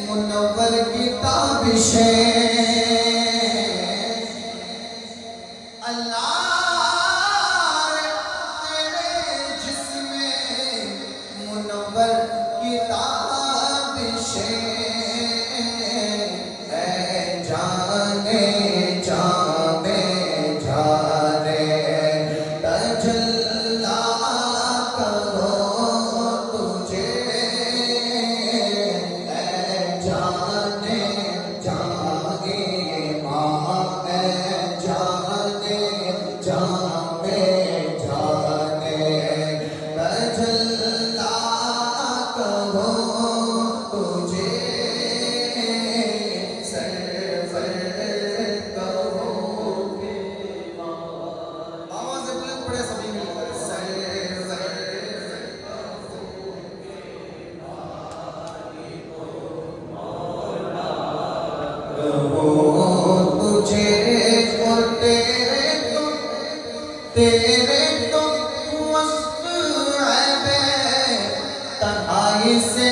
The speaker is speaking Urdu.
منور کی تابش اللہ تیرے جسم منور کی تابش اے جانے جانے جانے تجلا کرو تجھے اے جانے جانے ماں اے جانے جانے جانے تجلا کرو تجھے سرور کرو گے آواز بلند پڑے سبھی مل کر تجھے اور تیرے تو وصف عیب تنہائی سے